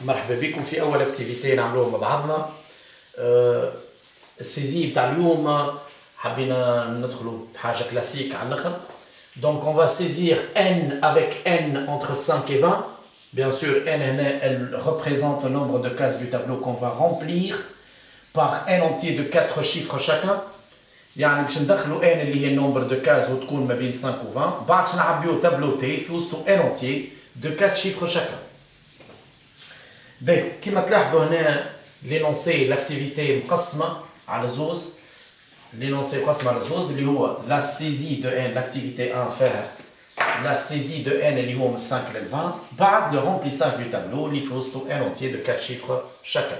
مرحبا بكم في اول اكتيفيتي نعملوها مع بعضنا. السيزي بتاع اليوم حبينا ندخلوا بحاجه كلاسيك على الاخر. Donc on va saisir n avec n entre 5 et 20. Bien sûr, n elle représente le nombre de cases du tableau qu'on va remplir par n entier de 4 chiffres chacun. يعني باش ندخلوا n اللي هي nombre de cases وتكون ما بين 5 و 20. بعد باش نعبيو تابلوتي في وسطو n entier de 4 chiffres chacun. باهي كيما تلاحظوا هنا لينونسي لاكتيفيتي مقسمه على زوز. لينونسي مقسمه على زوز اللي هو لا سيزي دو ان لاكتيفيتي 1 فيها لا سيزي دو ان اللي هو من 5 لل 20 بعد لو رومبليساج دو تابلو اللي في وسطو ان اونتيي دو 4 شيفر شاكان.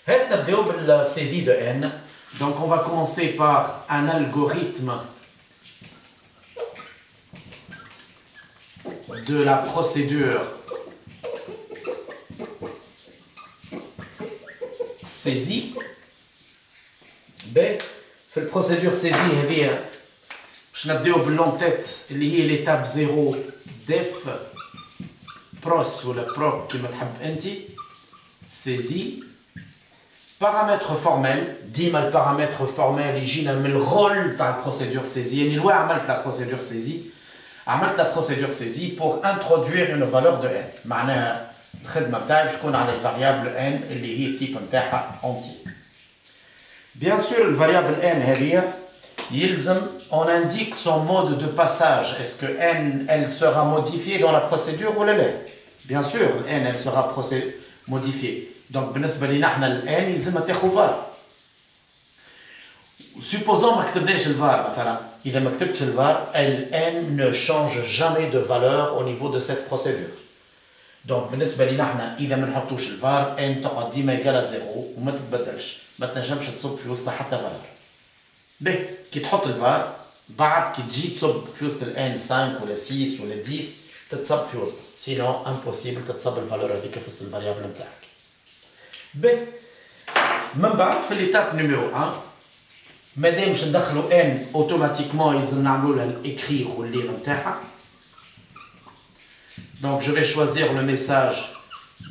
هات نبداو بالسيزي دو ان. Donc on va commencer par un algorithme de la procédure saisie. في البروسيدور سيزي هذه باش نبداو باللون تيت اللي هي ليتاب 0 ديف بروس ولا بروب كيما تحب انت. سيزي بارامتر فورمال. ديما البارامتر فورمال يجينا من الرول تاع البروسيدور سيزي. يعني لوا عملت لا بروسيدور سيزي عملت لا بروسيدور سيزي بور انترودوير اون فالور دو ان. معناها الخدمه بتاعي باش تكون على الفاريابل ان اللي هي التيب نتاعها اونتي. Bien sûr, le variable n on indique son mode de passage. Est-ce que n elle sera modifiée dans la procédure ou la Bien sûr, n elle sera modifiée. Donc, بالنسبة لنا احنا n يلزمها تاخذ var. Supposons ما كتبناش الvar مثلا. إذا ما كتبتش الvar, n ne change jamais de valeur au niveau de cette procédure. Donc, بالنسبة لنا احنا إذا ما نحطوش الvar n تقعد ديما يقال 0 وما تتبدلش. ما تنجمش تصب في وسطها حتى فالور. باهي كي تحط الفار بعد كي تجي تصب في وسط الان 5 ولا 6 ولا 10 تتصب في وسطها. سينو امبوسيبل تتصب الفالور هذيك في وسط الفاريابل نتاعك. باهي من بعد في ليتاب نيميرو 1 مادام باش ندخلوا ان اوتوماتيكمون يلزم نعملوا لها الاكريغ والليغ نتاعها. Donc je vais choisir le message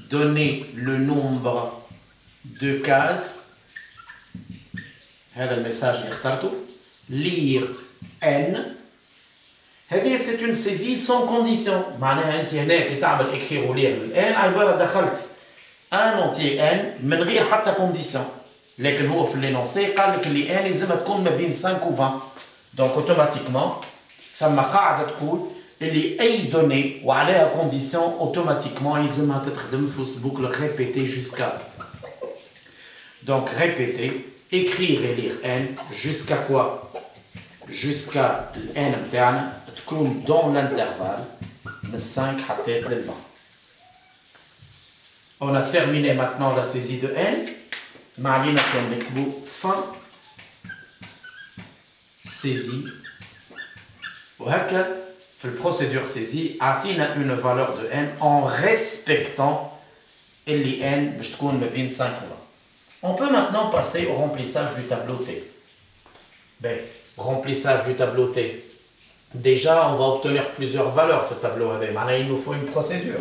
donner le nombre de cases. هذا الميساج اللي اخترته lire n. هذه c'est une saisie sans condition. معناها انت هنا كي تعمل اكريغ ولير للان عباره دخلت ان اونتي ان من غير حتى كونديسيون. لكن هو في لينونسي قال لك اللي ان لازمها تكون ما بين 5 و 20. دونك اوتوماتيكمون ثم قاعده تقول اللي اي دوني وعليها كونديسيون اوتوماتيكمون يلزمها تتخدم في وسط بوكل ريبيتي جوسكا. دونك ريبيتي écrire et lire n jusqu'à quoi? Jusqu'à n بتاعنا تكون dans l'intervalle من 5 حتى ل 20. On a terminé maintenant la saisie de n. ما علينا كان نكتبوا fin saisie. وهكا في البروسيدور سيزي عطينا une valeur de n en respectant اللي n باش تكون ما بين 5 و 20. On peut maintenant passer au remplissage du tableau T. Ben, remplissage du tableau T. Déjà, on va obtenir plusieurs valeurs ce tableau. Maintenant, il nous faut une procédure.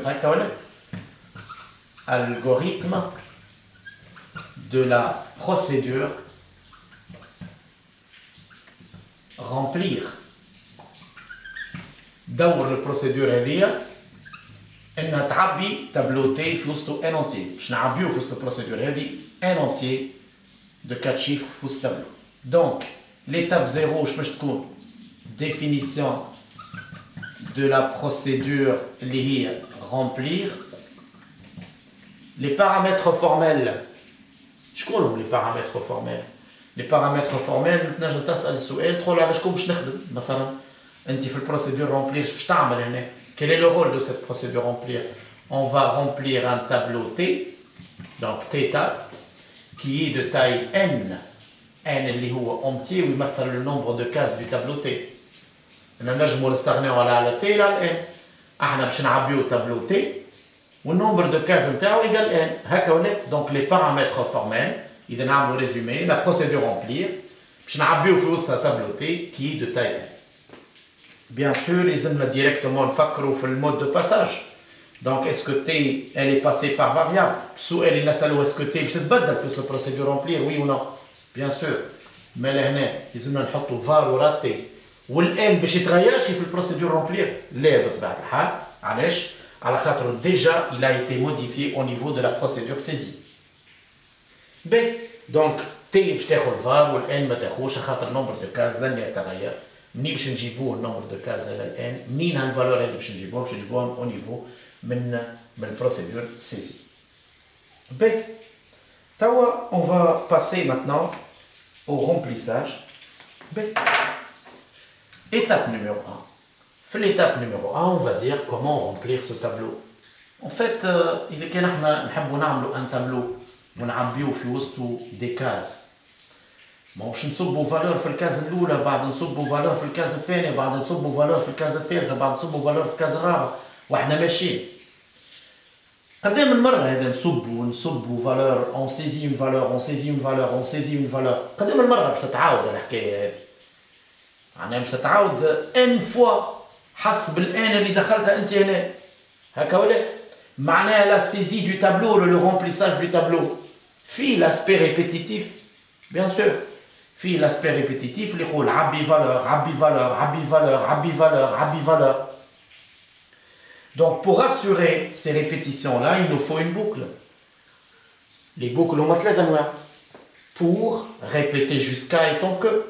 Algorithme de la procédure remplir. D'abord, la procédure est انها تعبي تابلوتي في وسطو ان اونتي. باش نعبيو في وسط البروسيدور هذه ان اونتي دو 4 شيفر في وسط التابلو. دونك ليتاب 0 واش باش تكون ديفينيسيون دو لا بروسيدور اللي هي رامبلير. لي بارامتر فورمال شكون هم لي بارامتر فورمال؟ لي بارامتر فورمال تنجم تسال السؤال تقول على شكون باش نخدم. مثلا انت في البروسيدور رامبلير باش تعمل هنا. Quel est le rôle de cette procédure remplir? On va remplir un tableau T, donc T-tab, qui est de taille n. n اللي هو entier ويمثل le nombre de cases du tableau T. نجمو نستغنيو على T لا n. احنا باش نعبيو tableau T والنمبر دو كاز نتاعو يقال n. هكا ولا دونك لي بارامتر فورمال إذا نعملو ريزومي لا procédure remplir باش نعبيو في وسطها tableau T qui est de taille n. Bien sûr, ils aiment directement le mode de passage. Donc, est-ce que T, elle est passée par variable? السؤال اللي نسأله est-ce que T باش تتبدل في البروسيدور remplir oui ou non? Bien sûr. Mais لهنا لازمنا نحطوا var ورا T. والان باش يتغيرش في البروسيدور remplir؟ لا بطبيعة الحال. علاش؟ على خاطر déjà il a été modifié au niveau de la procédure saisie. B. Donc T باش تاخذ var والان ما تاخذش خاطر النمبر دو كاز لن يتغير. منين باش نجيبوه النمبر دو كاز على الان؟ منين هالفالور اللي باش نجيبوهم؟ باش نجيبوهم au niveau من البروسيدور saisie. B. Tawa, on va passer maintenant au remplissage. B. Étape numéro 1. Fait l'étape numéro 1, on va dire comment remplir ce tableau. En fait, il est un tableau ونعبيه في وسطه des cases. ماهوش نصبوا فالور في الكاز الاولى بعد نصبوا فالور في الكاز الثانيه بعد نصبوا فالور في الكاز الثالثه بعد نصبوا فالور في الكاز الرابع واحنا ماشيين. قدام المره هذا نصبوا فالور اون سيزي اون فالور اون سيزي اون فالور اون سيزي اون فالور قدام المره باش تتعاود الحكايه هذه. معناها باش تتعاود ان فوا حسب الان اللي دخلتها انت هنا هكا ولا معناها لا سيزي دو تابلو لو رومبليساج دو تابلو في لاسبي ريبيتيتيف بيان سور في لاسبي ريبيتيتيف اللي يقول عبي فالور عبي فالور عبي فالور عبي فالور عبي فالور. Donc pour assurer ces répétitions-là, il nous faut une boucle. Les boucles ont ثلاثة أنواع. Pour répéter jusqu'à et tant que,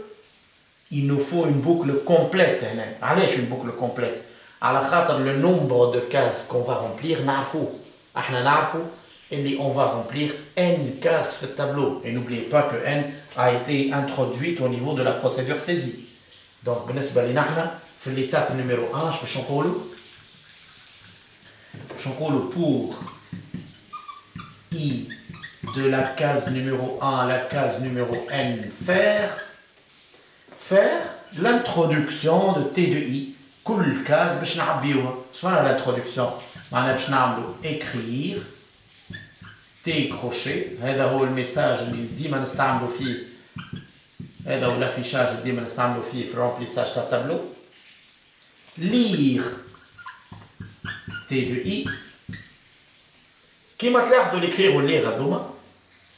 il nous faut une boucle complète. علاش une boucle complète? على خاطر le nombre de cases qu'on va remplir نعرفوه. احنا نعرفوا اللي on va remplir n cases في الtableau. Et n'oubliez pas que n a été introduite au niveau de la procédure saisie. Donc بالنسبة لنا احنا في l'étape numéro 1 باش نقولوا pour I de la case numéro 1 à la case numéro n faire l'introduction de T de I. كل case باش نعبيوها. شنو معنى l'introduction؟ معناها باش نعملوا écrire T crochet. هذا هو الميساج اللي ديما نستعملوا فيه. هذا هو الافيشاج اللي ديما نستعملوا فيه في الرامبليساج تاع التابلو. lire T de I. كيما تلاحظوا l'écrire و lire هذوما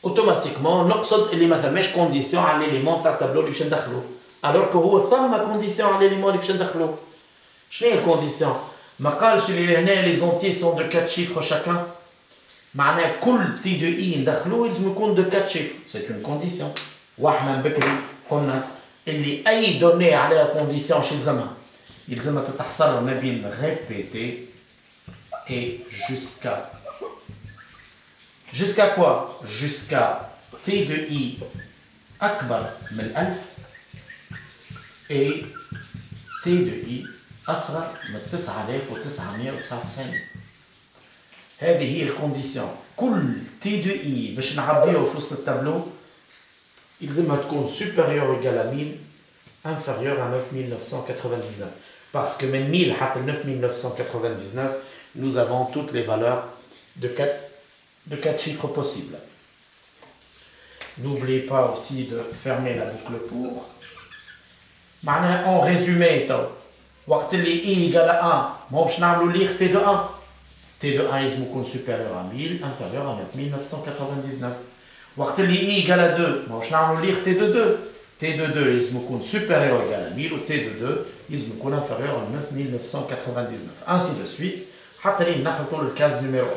اوتوماتيكمون نقصد اللي ما ثماش كونديسيون على ليليمون تاع التابلو اللي باش ندخلوه. الوغ كو هو ثم كونديسيون على ليليمون اللي باش ندخلوه. شنو هي الكونديسيون؟ ما قالش اللي هنا لي زونتي سون دو 4 chiffres chacun. معناها كل تي دو اي ندخلوه لازم يكون دو 4 chiffres. سي اون كونديسيون. واحنا بكري قلنا اللي اي دوني عليها كونديسيون شو يلزمها؟ يلزمها تتحصر ما بين ريبيتي et jusqu'à. Jusqu'à quoi? Jusqu'à T de I أكبر من 1000 et T de I أصغر من 9999. هذه هي الكونديسيون. كل T de I باش نعبيه في وسط التابلو يلزمها تكون supérieure ou égale à 1000 inférieure à 9999. Parce que من 1000 حتى 9999 nous avons toutes les valeurs de 4 chiffres possibles. N'oubliez pas aussi de fermer la boucle pour. En résumé, وقت اللي I égale à 1 ما باش نعملوا lire T de 1. T de 1 لازم يكون supérieur à 1000 inférieur à 9999. وقت اللي I égale à 2 ما باش نعملوا lire T de 2. T de 2 لازم يكون supérieur ou égal à 1000 و T de 2 لازم يكون inférieur à 9999. Ainsi de suite. حتى لين نخلطوا الكاز نيميرو 1.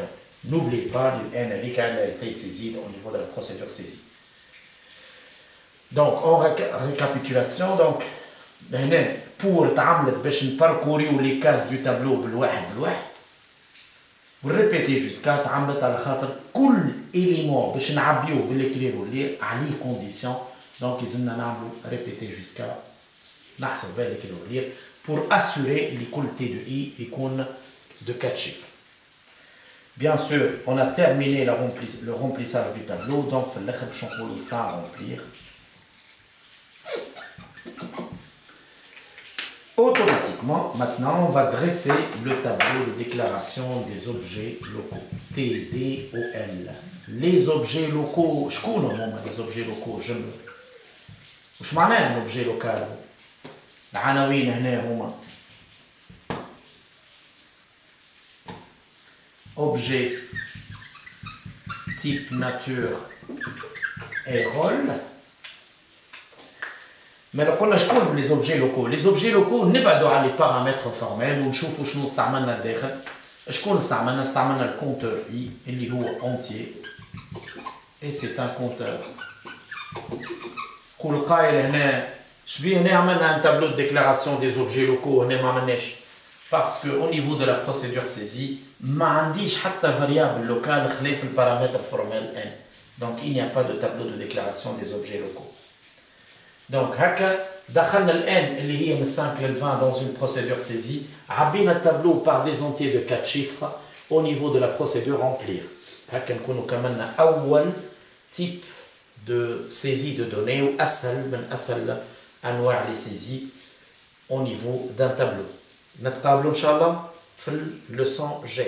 N'oubliez pas l'N avec elle a été saisie au niveau de la procédure saisie. Donc en récapitulation, donc pour تعملت باش نباركوريو لي كاز دو تابلو بالواحد وريبيتي جوسكا تعملت على خاطر كل إليمون باش نعبيوه بالإكلير والليل عليه كونديسيون. دونك لازمنا نعملو ريبيتي جوسكا نحسب بالإكلير والليل pour assurer اللي كل T de I يكون de 4 chiffres. Bien sûr, on a terminé le remplissage du tableau, donc il faut le faire remplir. Automatiquement, maintenant, on va dresser le tableau de déclaration des objets locaux. T, D, O, L. Les objets locaux, je connais les objets locaux, je me. وش معناه un objet local? العناوين هنا هما objet type nature et rôle. Mais on a les objets locaux. Les objets locaux, on va les paramètres formels ou نشوفوا شنو استعملنا الداخل. شكون استعملنا le compteur i اللي هو entier et c'est un compteur. قول قائل هنا شبيه هنا عملنا un tableau de déclaration des objets locaux هنا ما عملناش parce que au niveau de la procédure saisie ما عنديش حتى variable local خلاف le paramètre formel n. Donc il n'y a pas de tableau de déclaration des objets locaux. Donc هكا دخلنا الان اللي هي من 5 ل 20 dans une procédure saisie عبينا التابلو par des entiers de 4 chiffres au niveau de la procédure remplir. هكا نكونوا كملنا اول type de saisie de données ou أسهل من أسهل أنواع les saisies au niveau d'un tableau. نتقابلوا إن شاء الله في leçon G.